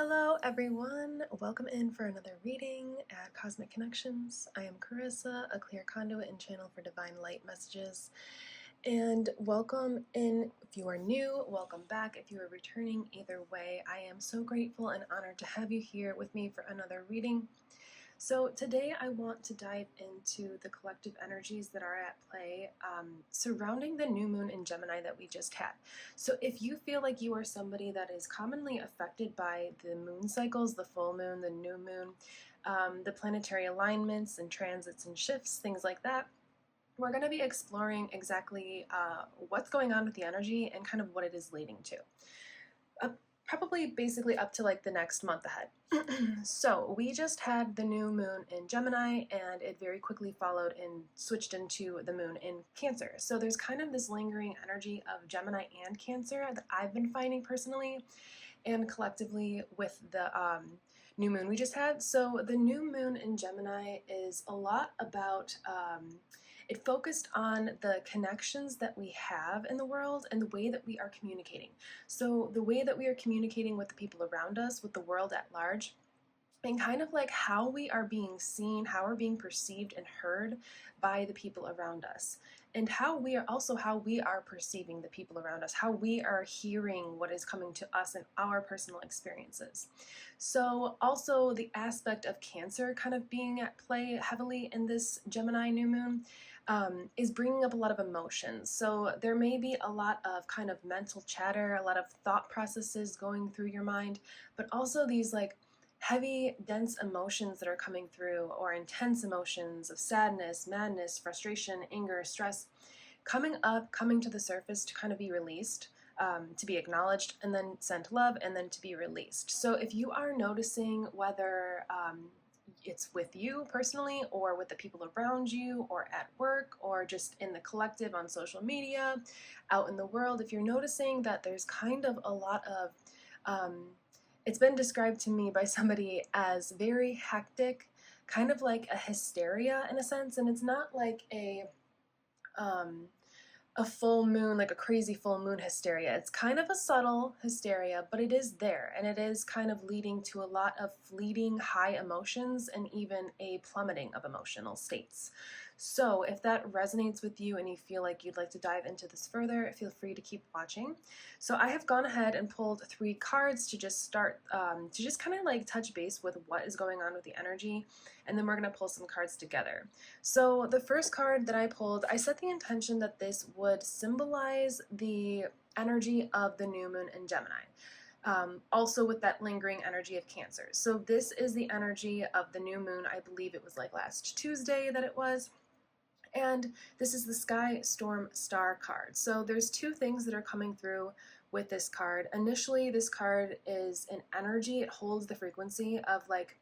Hello everyone, welcome in for another reading at Cosmic Connections. I am Carissa, a clear conduit and channel for divine light messages. And welcome in if you are new, welcome back if you are returning. Either way, I am so grateful and honored to have you here with me for another reading. So today I want to dive into the collective energies that are at play surrounding the new moon in Gemini that we just had. So if you feel like you are somebody that is commonly affected by the moon cycles, the full moon, the new moon, the planetary alignments and transits and shifts, things like that, we're going to be exploring exactly what's going on with the energy and kind of what it is leading to. Probably basically up to like the next month ahead. So we just had the new moon in Gemini and it very quickly followed and switched into the moon in Cancer. So there's kind of this lingering energy of Gemini and Cancer that I've been finding personally and collectively with the new moon we just had. So the new moon in Gemini is a lot about it focused on the connections that we have in the world and the way that we are communicating. So the way that we are communicating with the people around us, with the world at large, and kind of like how we are being seen, how we're being perceived and heard by the people around us, and how we are perceiving the people around us, how we are hearing what is coming to us in our personal experiences. So also the aspect of Cancer kind of being at play heavily in this Gemini new moon is bringing up a lot of emotions. So there may be a lot of kind of mental chatter, a lot of thought processes going through your mind, but also these like heavy, dense emotions that are coming through, or intense emotions of sadness, madness, frustration, anger, stress, coming up, coming to the surface to kind of be released, to be acknowledged, and then sent love, and then to be released. So if you are noticing whether it's with you personally, or with the people around you, or at work, or just in the collective on social media, out in the world, if you're noticing that there's kind of a lot of it's been described to me by somebody as very hectic, kind of like a hysteria in a sense, and it's not like a full moon, like a crazy full moon hysteria. It's kind of a subtle hysteria, but it is there, and it is kind of leading to a lot of fleeting high emotions and even a plummeting of emotional states. So if that resonates with you and you feel like you'd like to dive into this further, feel free to keep watching. So I have gone ahead and pulled 3 cards to just start, to just kind of like touch base with what is going on with the energy, and then we're going to pull some cards together. So the first card that I pulled, I set the intention that this would symbolize the energy of the new moon in Gemini. Also with that lingering energy of Cancer. So this is the energy of the new moon. I believe it was like last Tuesday that it was. And this is the Sky Storm Star card. So there's 2 things that are coming through with this card. Initially, this card is an energy. It holds the frequency of like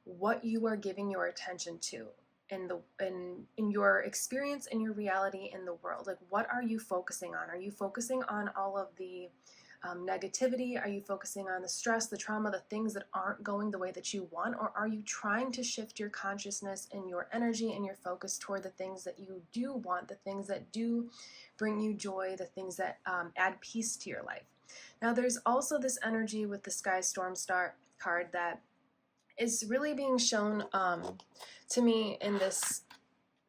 what you are giving your attention to in your experience, in your reality in the world. Like, what are you focusing on? Are you focusing on all of the negativity? Are you focusing on the stress, the trauma, the things that aren't going the way that you want? Or are you trying to shift your consciousness and your energy and your focus toward the things that you do want, the things that do bring you joy, the things that add peace to your life? Now, there's also this energy with the Sky Storm Star card that is really being shown to me in this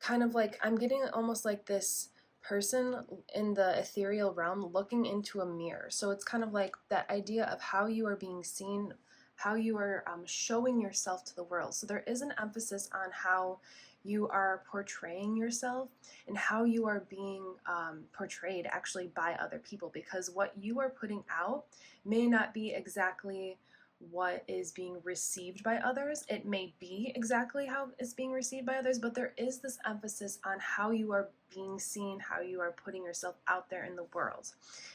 kind of like, I'm getting almost like this person in the ethereal realm looking into a mirror. So it's kind of like that idea of how you are being seen, how you are showing yourself to the world. So there is an emphasis on how you are portraying yourself and how you are being portrayed actually by other people, because what you are putting out may not be exactly what is being received by others. It may be exactly how it's being received by others, but there is this emphasis on how you are being seen, how you are putting yourself out there in the world.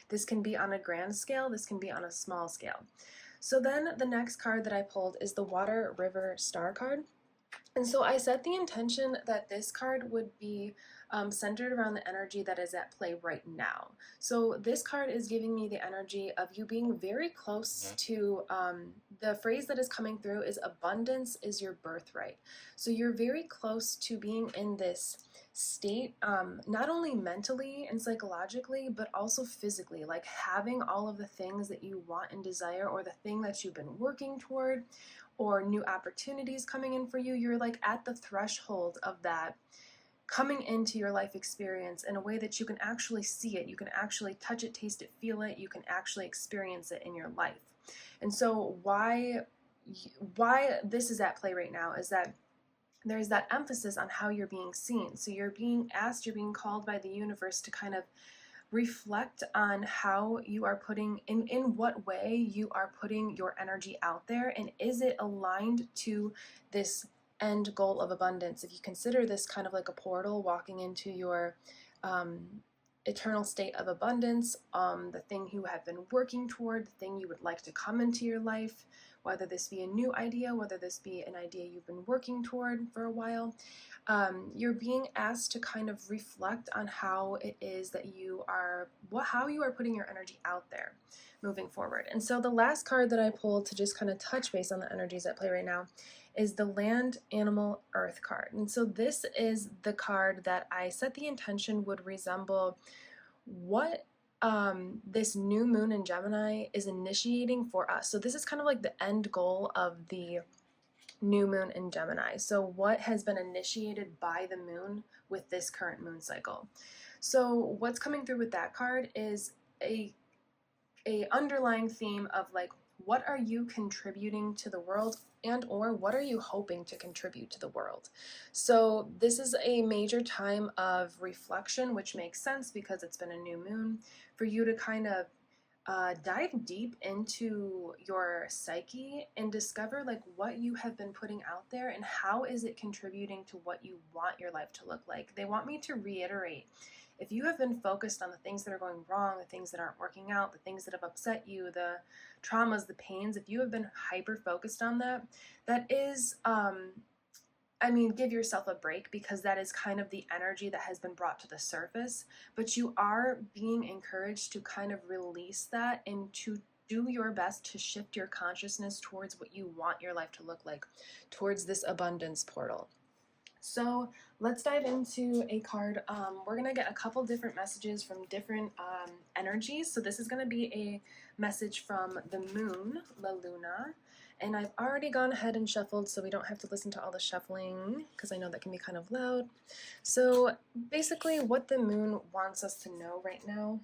This can be on a grand scale, this can be on a small scale. So then the next card that I pulled is the Water River Star card. And so I set the intention that this card would be centered around the energy that is at play right now. So this card is giving me the energy of you being very close to, the phrase that is coming through is abundance is your birthright. So you're very close to being in this state, not only mentally and psychologically, but also physically, like having all of the things that you want and desire, or the thing that you've been working toward, or new opportunities coming in for you. You're like at the threshold of that coming into your life experience in a way that you can actually see it, you can actually touch it, taste it, feel it, you can actually experience it in your life. And so why this is at play right now is that there's that emphasis on how you're being seen. So you're being asked, you're being called by the universe to kind of reflect on how you are putting, in what way you are putting your energy out there, and is it aligned to this end goal of abundance. If you consider this kind of like a portal walking into your eternal state of abundance, the thing you have been working toward, the thing you would like to come into your life, whether this be a new idea, whether this be an idea you've been working toward for a while, you're being asked to kind of reflect on how it is that you are, how you are putting your energy out there moving forward. And so the last card that I pulled to just kind of touch base on the energies at play right now is the Land, Animal, Earth card. And so this is the card that I set the intention would resemble what this new moon in Gemini is initiating for us. So this is kind of like the end goal of the new moon in Gemini. So what has been initiated by the moon with this current moon cycle. So what's coming through with that card is a underlying theme of like, what are you contributing to the world, and or what are you hoping to contribute to the world? So this is a major time of reflection, which makes sense because it's been a new moon, for you to kind of dive deep into your psyche and discover like what you have been putting out there and how is it contributing to what you want your life to look like. They want me to reiterate, if you have been focused on the things that are going wrong, the things that aren't working out, the things that have upset you, the traumas, the pains, if you have been hyper focused on that, that is, I mean, give yourself a break, because that is kind of the energy that has been brought to the surface. But you are being encouraged to kind of release that and to do your best to shift your consciousness towards what you want your life to look like, towards this abundance portal. So let's dive into a card. We're going to get a couple different messages from different energies. So this is going to be a message from the moon, La Luna. And I've already gone ahead and shuffled, so we don't have to listen to all the shuffling, because I know that can be kind of loud. So basically what the moon wants us to know right now,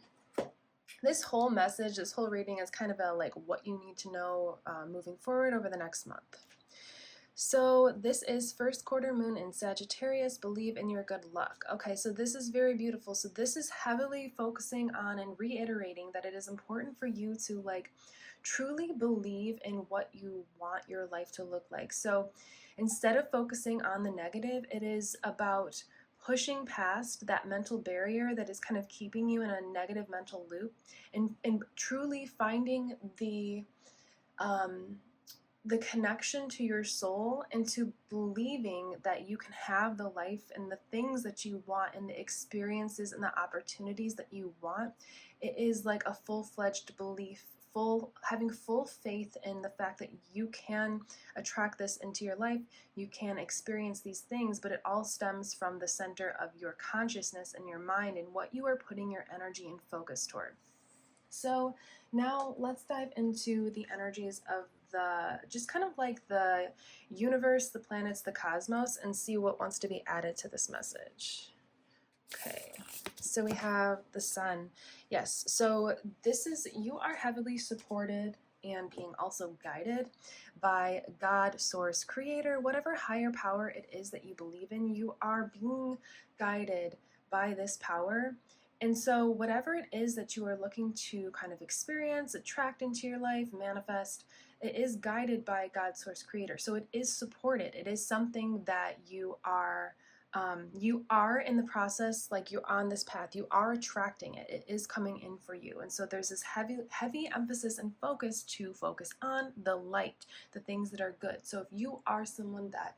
this whole message, this whole reading is kind of a like what you need to know moving forward over the next month. So this is first quarter moon in Sagittarius. Believe in your good luck. Okay, so this is very beautiful. So this is heavily focusing on and reiterating that it is important for you to like truly believe in what you want your life to look like. So instead of focusing on the negative, it is about pushing past that mental barrier that is kind of keeping you in a negative mental loop, and truly finding the connection to your soul, and to believing that you can have the life and the things that you want and the experiences and the opportunities that you want. It is like a full-fledged belief, having full faith in the fact that you can attract this into your life, you can experience these things, but it all stems from the center of your consciousness and your mind and what you are putting your energy and focus toward. So now let's dive into the energies of the, just kind of like the universe, the planets, the cosmos, and see what wants to be added to this message. Okay, so we have the sun. Yes, so this is, you are heavily supported and being also guided by God, source, creator, whatever higher power it is that you believe in, you are being guided by this power. And so whatever it is that you are looking to kind of experience, attract into your life, manifest, it is guided by God, source, creator. So it is supported. It is something that you are in the process, like you're on this path, you are attracting it, it is coming in for you. And so there's this heavy emphasis and focus to focus on the light, the things that are good. So if you are someone that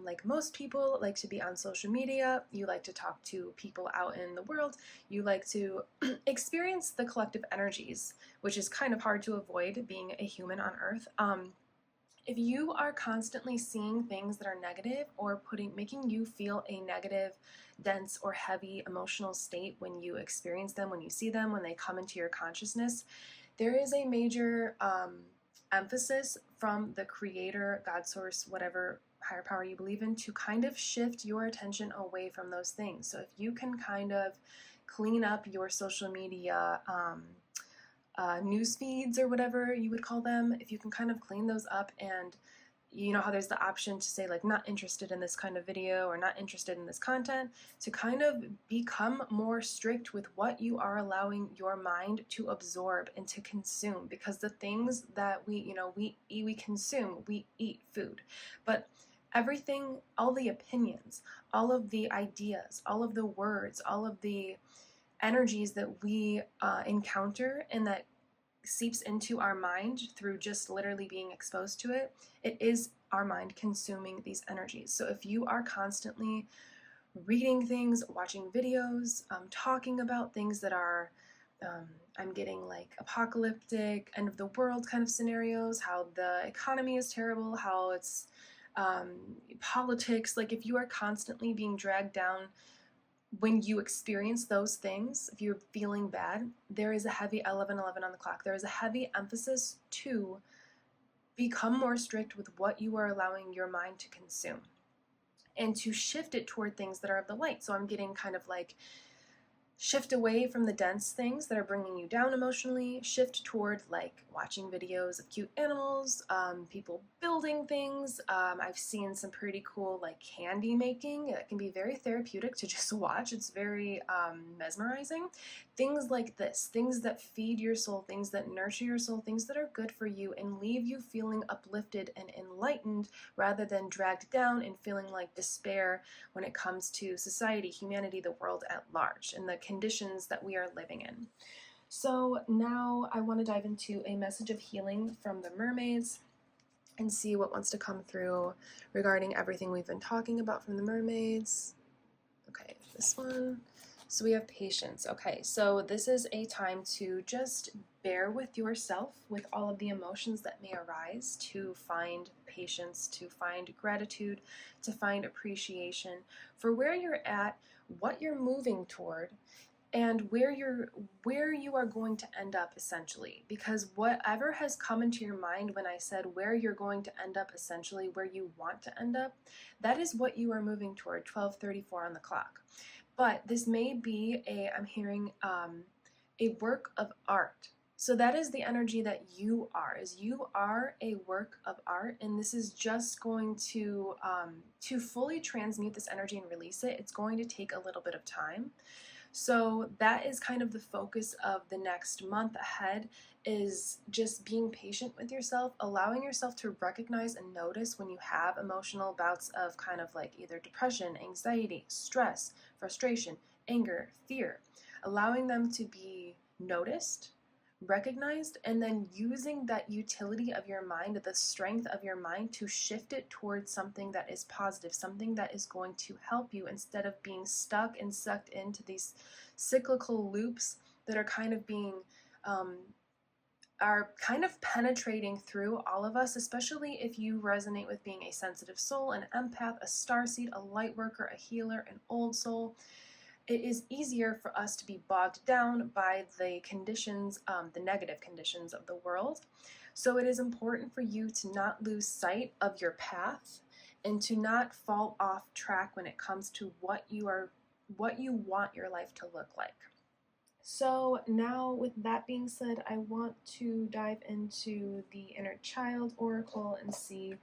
Like most people like to be on social media, you like to talk to people out in the world, you like to experience the collective energies, which is kind of hard to avoid being a human on Earth. If you are constantly seeing things that are negative or making you feel a negative, dense, or heavy emotional state when you experience them, when you see them, when they come into your consciousness, there is a major emphasis from the creator, God source, whatever higher power you believe in, to kind of shift your attention away from those things. So if you can kind of clean up your social media news feeds or whatever you would call them, if you can kind of clean those up, and you know how there's the option to say like not interested in this kind of video or not interested in this content, to kind of become more strict with what you are allowing your mind to absorb and to consume, because the things that we consume, we eat food, but everything, all the opinions, all of the ideas, all of the words, all of the energies that we encounter and that seeps into our mind through just literally being exposed to it, it is our mind consuming these energies. So if you are constantly reading things, watching videos, talking about things that are, I'm getting like apocalyptic, end of the world kind of scenarios, how the economy is terrible, how it's politics, like if you are constantly being dragged down when you experience those things, if you're feeling bad, there is a heavy 11:11 on the clock. There is a heavy emphasis to become more strict with what you are allowing your mind to consume and to shift it toward things that are of the light. So I'm getting kind of like shift away from the dense things that are bringing you down emotionally, shift toward like watching videos of cute animals, people building things. I've seen some pretty cool like candy making. It can be very therapeutic to just watch. It's very mesmerizing. Things like this, things that feed your soul, things that nurture your soul, things that are good for you and leave you feeling uplifted and enlightened rather than dragged down and feeling like despair when it comes to society, humanity, the world at large, and the conditions that we are living in. So now I want to dive into a message of healing from the mermaids and see what wants to come through regarding everything we've been talking about from the mermaids. Okay, this one. So we have patience. Okay, so this is a time to just bear with yourself with all of the emotions that may arise, to find patience, to find gratitude, to find appreciation for where you're at, what you're moving toward, and where you are going to end up, essentially. Because whatever has come into your mind when I said where you're going to end up, essentially where you want to end up, that is what you are moving toward. 12:34 on the clock. But this may be I'm hearing a work of art. So that is the energy that you are a work of art, and this is just going to fully transmute this energy and release it. It's going to take a little bit of time. So that is kind of the focus of the next month ahead, is just being patient with yourself, allowing yourself to recognize and notice when you have emotional bouts of kind of like either depression, anxiety, stress, frustration, anger, fear, allowing them to be noticed, recognized, and then using that utility of your mind, the strength of your mind, to shift it towards something that is positive, something that is going to help you, instead of being stuck and sucked into these cyclical loops that are kind of being are kind of penetrating through all of us, especially if you resonate with being a sensitive soul, an empath, a starseed, a light worker, a healer, an old soul. It is easier for us to be bogged down by the conditions, the negative conditions of the world. So it is important for you to not lose sight of your path and to not fall off track when it comes to what you want your life to look like. So now, with that being said, I want to dive into the inner child oracle and see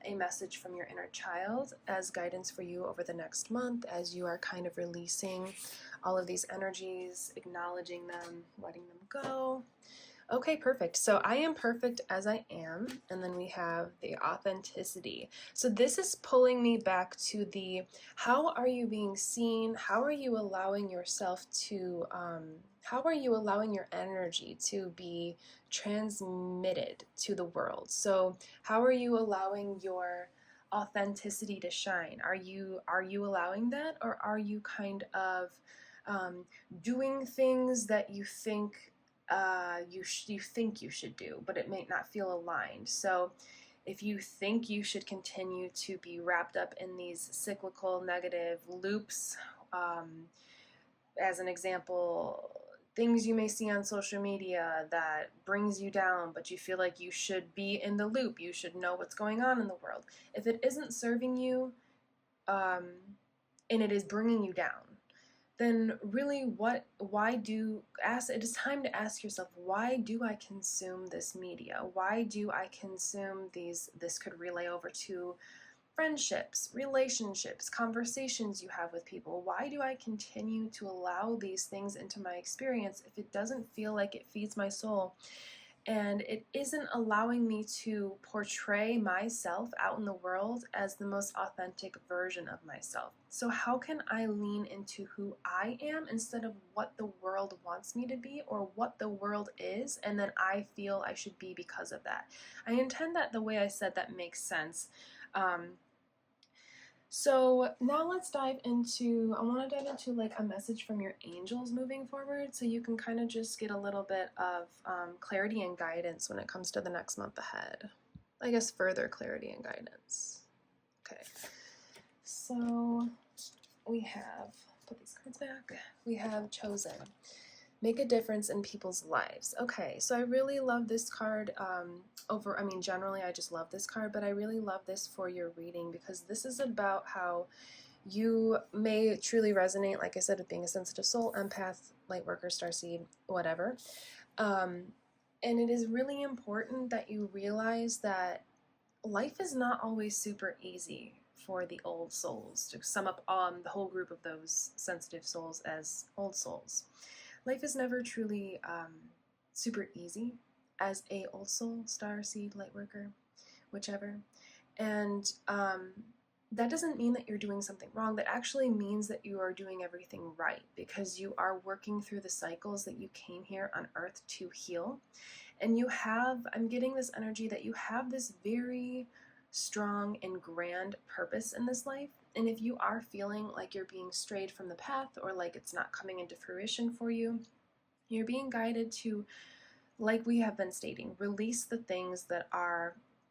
a message from your inner child as guidance for you over the next month, as you are kind of releasing all of these energies, acknowledging them, letting them go. Okay, perfect. So I am perfect as I am, and then we have the authenticity. So this is pulling me back to the, how are you being seen? How are you allowing yourself to, how are you allowing your energy to be transmitted to the world? So how are you allowing your authenticity to shine? Are you allowing that, or are you kind of doing things that you think you think you should do, but it may not feel aligned? So if you think you should continue to be wrapped up in these cyclical negative loops, as an example, things you may see on social media that brings you down, but you feel like you should be in the loop, you should know what's going on in the world. If it isn't serving you, and it is bringing you down, then really it is time to ask yourself, why do I consume this media? Why do I consume this could relay over to friendships, relationships, conversations you have with people. Why do I continue to allow these things into my experience if it doesn't feel like it feeds my soul and it isn't allowing me to portray myself out in the world as the most authentic version of myself? So how can I lean into who I am instead of what the world wants me to be or what the world is, and then I feel I should be because of that? I intend that the way I said that makes sense. So now let's I want to dive into like a message from your angels moving forward, so you can kind of just get a little bit of clarity and guidance when it comes to the next month ahead. I guess further clarity and guidance. Okay, so we have, put these cards back, we have chosen. Make a difference in people's lives. Okay, so I really love this card generally I just love this card, but I really love this for your reading because this is about how you may truly resonate, like I said, with being a sensitive soul, empath, lightworker, starseed, whatever. And it is really important that you realize that life is not always super easy for the old souls, to sum up the whole group of those sensitive souls as old souls. Life is never truly super easy as a old soul, star seed, light worker, whichever. And that doesn't mean that you're doing something wrong. That actually means that you are doing everything right, because you are working through the cycles that you came here on earth to heal. And you have, I'm getting this energy that you have this very strong and grand purpose in this life. And if you are feeling like you're being strayed from the path, or like it's not coming into fruition for you, you're being guided to, like we have been stating, release the things that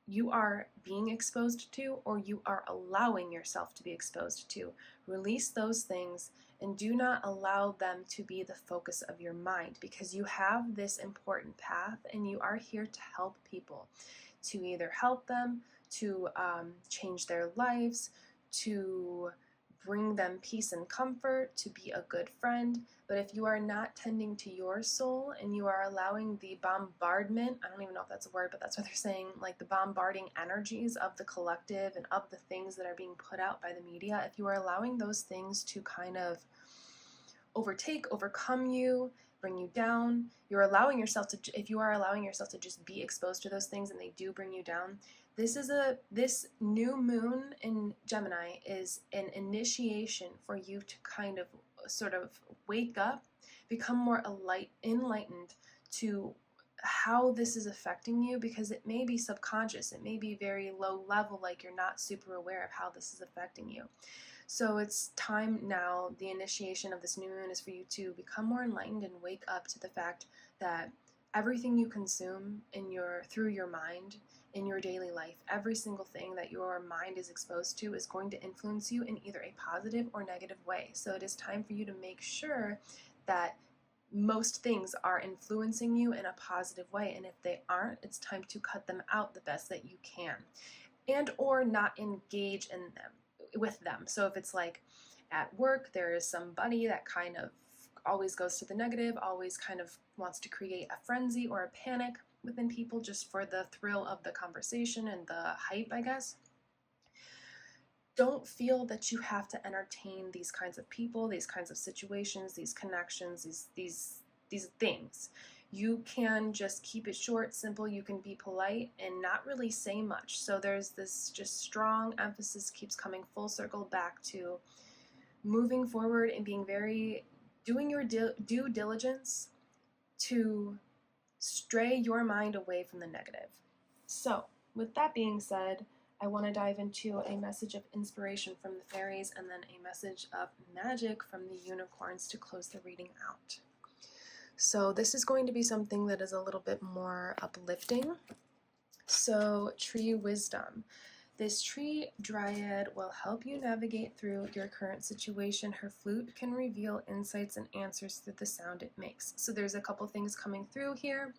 you are being exposed to, or you are allowing yourself to be exposed to. Release those things and do not allow them to be the focus of your mind, because you have this important path and you are here to help people, to either help them, to change their lives, to bring them peace and comfort, to be a good friend. But if you are not tending to your soul and you are allowing the bombardment, I don't even know if that's a word, but that's what they're saying, like the bombarding energies of the collective and of the things that are being put out by the media, if you are allowing those things to kind of overcome you, bring you down, if you are allowing yourself to just be exposed to those things and they do bring you down, this new moon in Gemini is an initiation for you to kind of sort of wake up, become more enlightened to how this is affecting you, because it may be subconscious, it may be very low level, like you're not super aware of how this is affecting you. So it's time now, the initiation of this new moon is for you to become more enlightened and wake up to the fact that everything you consume through your mind in your daily life, every single thing that your mind is exposed to is going to influence you in either a positive or negative way. So it is time for you to make sure that most things are influencing you in a positive way, and if they aren't, it's time to cut them out the best that you can, and or not engage with them. So if it's like at work, there is somebody that kind of always goes to the negative, always kind of wants to create a frenzy or a panic within people just for the thrill of the conversation and the hype, I guess. Don't feel that you have to entertain these kinds of people, these kinds of situations, these connections, these things. You can just keep it short, simple, you can be polite and not really say much. So there's this just strong emphasis, keeps coming full circle back to moving forward and doing your due diligence to stray your mind away from the negative. So with that being said, I want to dive into a message of inspiration from the fairies and then a message of magic from the unicorns to close the reading out. So this is going to be something that is a little bit more uplifting. So, tree wisdom. This tree dryad will help you navigate through your current situation. Her flute can reveal insights and answers through the sound it makes. So there's a couple things coming through here.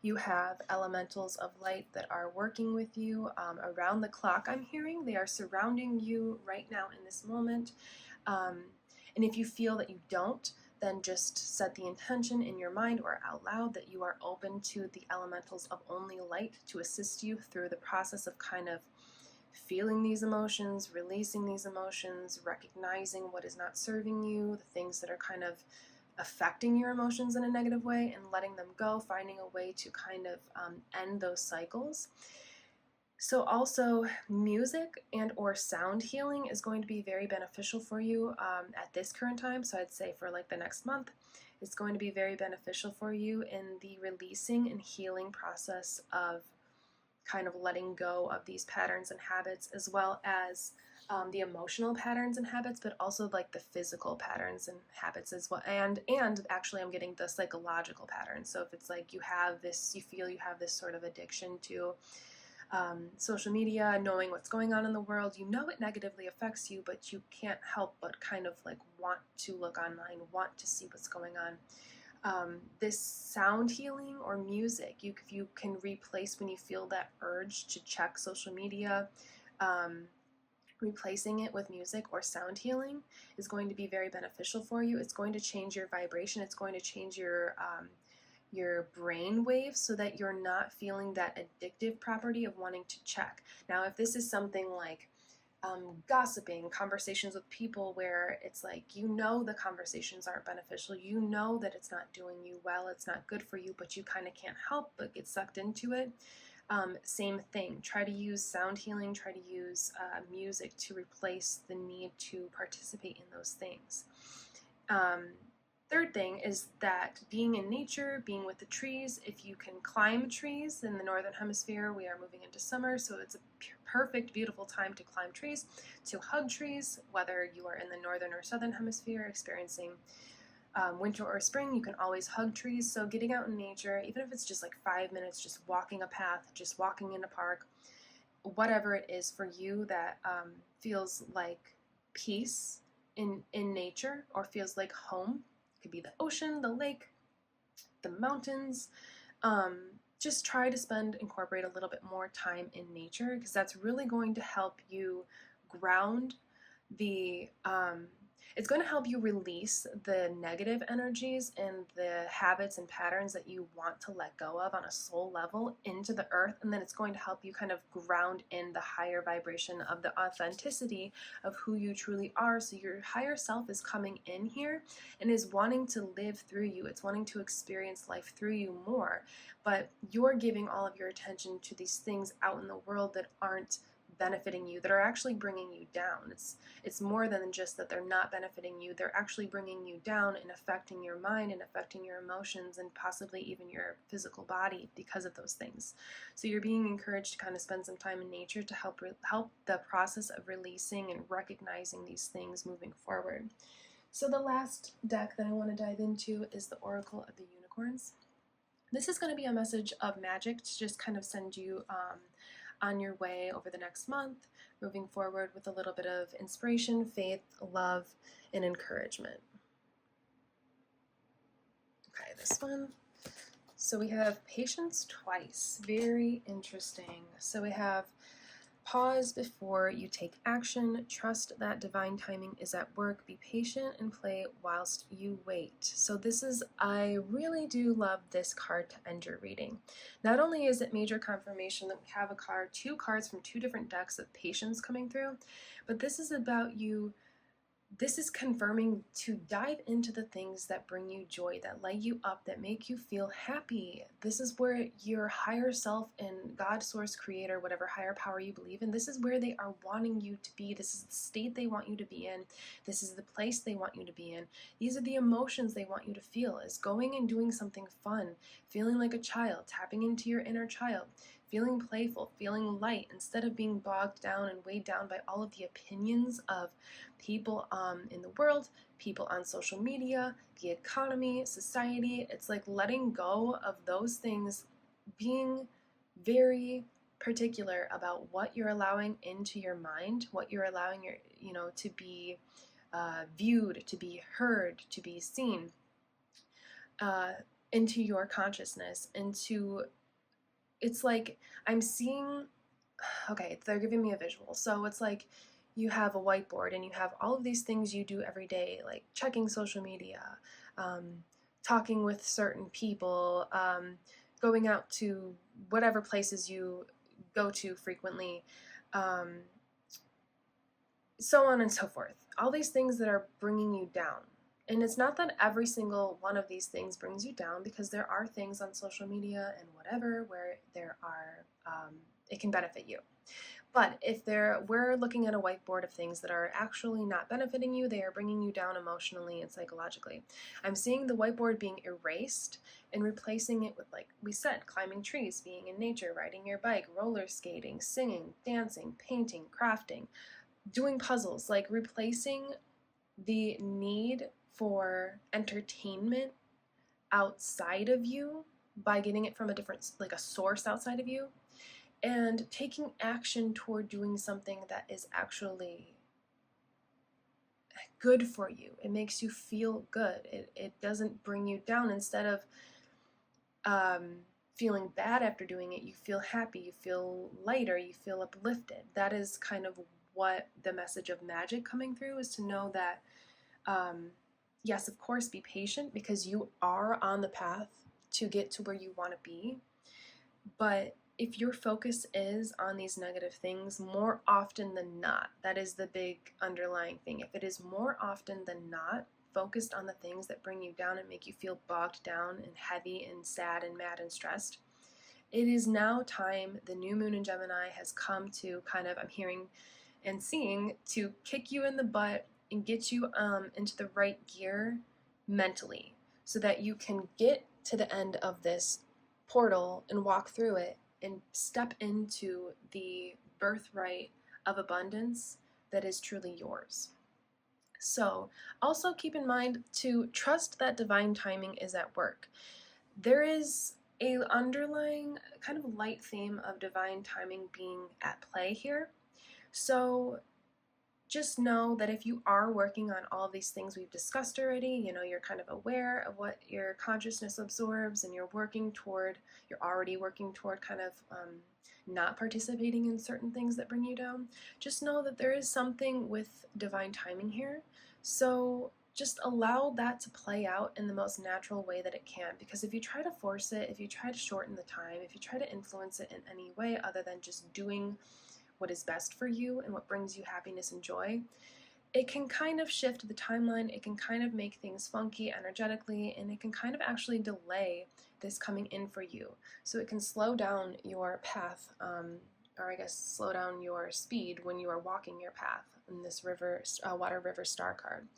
You have elementals of light that are working with you around the clock, I'm hearing. They are surrounding you right now in this moment. And if you feel that you don't, then just set the intention in your mind or out loud that you are open to the elementals of only light to assist you through the process of kind of feeling these emotions, releasing these emotions, recognizing what is not serving you, the things that are kind of affecting your emotions in a negative way, and letting them go, finding a way to kind of end those cycles. So also music and or sound healing is going to be very beneficial for you at this current time. So I'd say for like the next month, it's going to be very beneficial for you in the releasing and healing process of kind of letting go of these patterns and habits, as well as the emotional patterns and habits, but also like the physical patterns and habits as well. And actually I'm getting the psychological patterns. So if it's like you have this, you feel you have this sort of addiction to social media, knowing what's going on in the world, you know it negatively affects you, but you can't help but kind of like want to look online, want to see what's going on. This sound healing or music, if you can replace when you feel that urge to check social media, replacing it with music or sound healing is going to be very beneficial for you. It's going to change your vibration. It's going to change your brain waves so that you're not feeling that addictive property of wanting to check. Now, if this is something like gossiping, conversations with people where it's like, you know, the conversations aren't beneficial, you know that it's not doing you well, it's not good for you, but you kind of can't help but get sucked into it. Same thing, try to use sound healing, try to use music to replace the need to participate in those things. Third thing is that being in nature, being with the trees, if you can climb trees in the northern hemisphere, we are moving into summer, so it's a perfect, beautiful time to climb trees, to hug trees, whether you are in the northern or southern hemisphere experiencing winter or spring, you can always hug trees. So getting out in nature, even if it's just like 5 minutes, just walking a path, just walking in a park, whatever it is for you that feels like peace in nature or feels like home. It could be the ocean, the lake, the mountains. Just try to incorporate a little bit more time in nature, because that's really going to help you ground the it's going to help you release the negative energies and the habits and patterns that you want to let go of on a soul level into the earth, and then it's going to help you kind of ground in the higher vibration of the authenticity of who you truly are. So your higher self is coming in here and is wanting to live through you. It's wanting to experience life through you more, but you're giving all of your attention to these things out in the world that aren't benefiting you, that are actually bringing you down. It's more than just that they're not benefiting you, they're actually bringing you down and affecting your mind and affecting your emotions and possibly even your physical body because of those things. So you're being encouraged to kind of spend some time in nature to help the process of releasing and recognizing these things moving forward. So the last deck that I want to dive into is the Oracle of the Unicorns. This is going to be a message of magic to just kind of send you on your way over the next month, moving forward with a little bit of inspiration, faith, love, and encouragement. Okay, this one. So we have patience twice. Very interesting. So we have pause before you take action. Trust that divine timing is at work. Be patient and play whilst you wait. So this is, I really do love this card to end your reading. Not only is it major confirmation that we have two cards from two different decks of patience coming through, but this is about you. This is confirming to dive into the things that bring you joy, that light you up, that make you feel happy. This is where your higher self and God, source, creator, whatever higher power you believe in, this is where they are wanting you to be. This is the state they want you to be in. This is the place they want you to be in. These are the emotions they want you to feel, is going and doing something fun, feeling like a child, tapping into your inner child, feeling playful, feeling light, instead of being bogged down and weighed down by all of the opinions of people in the world, people on social media, the economy, society. It's like letting go of those things, being very particular about what you're allowing into your mind, what you're allowing your, to be viewed, to be heard, to be seen, into your consciousness, into, it's like I'm seeing, okay, they're giving me a visual. So it's like you have a whiteboard and you have all of these things you do every day, like checking social media, talking with certain people, going out to whatever places you go to frequently, so on and so forth. All these things that are bringing you down. And it's not that every single one of these things brings you down, because there are things on social media and whatever where there are, it can benefit you. But if we're looking at a whiteboard of things that are actually not benefiting you, they are bringing you down emotionally and psychologically. I'm seeing the whiteboard being erased and replacing it with, like we said, climbing trees, being in nature, riding your bike, roller skating, singing, dancing, painting, crafting, doing puzzles, like replacing the need for entertainment outside of you by getting it from a different, like a source outside of you, and taking action toward doing something that is actually good for you. It makes you feel good. It doesn't bring you down. Instead of feeling bad after doing it, you feel happy, you feel lighter, you feel uplifted. That is kind of what the message of magic coming through is, to know that, yes, of course, be patient, because you are on the path to get to where you want to be. But if your focus is on these negative things, more often than not, that is the big underlying thing. If it is more often than not focused on the things that bring you down and make you feel bogged down and heavy and sad and mad and stressed, it is now time. The new moon in Gemini has come to kind of, I'm hearing and seeing, to kick you in the butt and get you into the right gear mentally, so that you can get to the end of this portal and walk through it and step into the birthright of abundance that is truly yours. So also keep in mind to trust that divine timing is at work. There is a underlying kind of light theme of divine timing being at play here. So just know that if you are working on all of these things we've discussed already, you're kind of aware of what your consciousness absorbs, and you're already working toward kind of not participating in certain things that bring you down, just know that there is something with divine timing here. So just allow that to play out in the most natural way that it can, because if you try to force it, if you try to shorten the time, if you try to influence it in any way other than just doing what is best for you and what brings you happiness and joy, it can kind of shift the timeline, it can kind of make things funky energetically, and it can kind of actually delay this coming in for you. So it can slow down your path, or I guess slow down your speed when you are walking your path in this water river star card.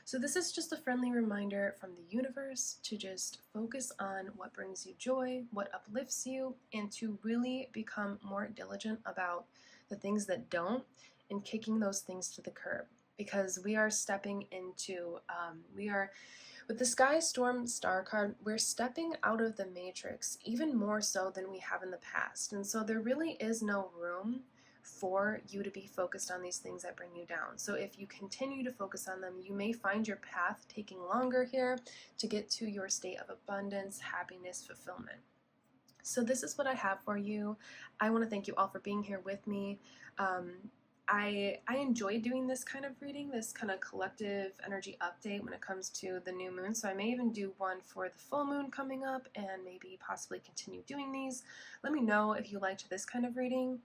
So this is just a friendly reminder from the universe to just focus on what brings you joy, what uplifts you, and to really become more diligent about the things that don't, and kicking those things to the curb, because we are stepping into, with the Sky Storm star card, we're stepping out of the matrix even more so than we have in the past. And so there really is no room for you to be focused on these things that bring you down. So if you continue to focus on them, you may find your path taking longer here to get to your state of abundance, happiness, fulfillment. So this is what I have for you. I want to thank you all for being here with me. I enjoy doing this kind of reading, this kind of collective energy update when it comes to the new moon. So I may even do one for the full moon coming up, and maybe possibly continue doing these. Let me know if you liked this kind of reading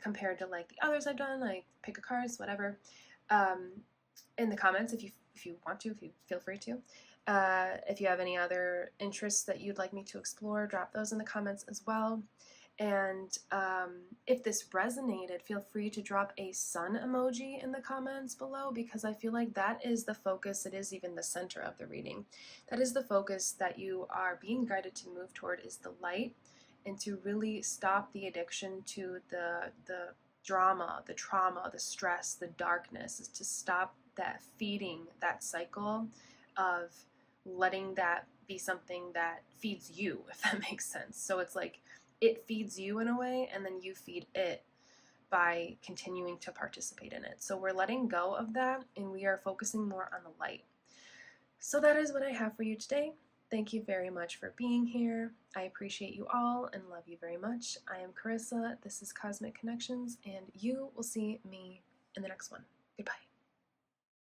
compared to like the others I've done, like pick a cards, whatever. In the comments, if you want to, if you feel free to. If you have any other interests that you'd like me to explore, drop those in the comments as well. And if this resonated, feel free to drop a sun emoji in the comments below, because I feel like that is the focus. It is even the center of the reading. That is the focus that you are being guided to move toward, is the light and to really stop the addiction to the drama, the trauma, the stress, the darkness, is to stop that feeding that cycle of letting that be something that feeds you, if that makes sense. So it's like it feeds you in a way, and then you feed it by continuing to participate in it. So we're letting go of that, and we are focusing more on the light. So that is what I have for you today. Thank you very much for being here. I appreciate you all and love you very much. I am Carissa. This is Cosmic Connections, and you will see me in the next one. Goodbye.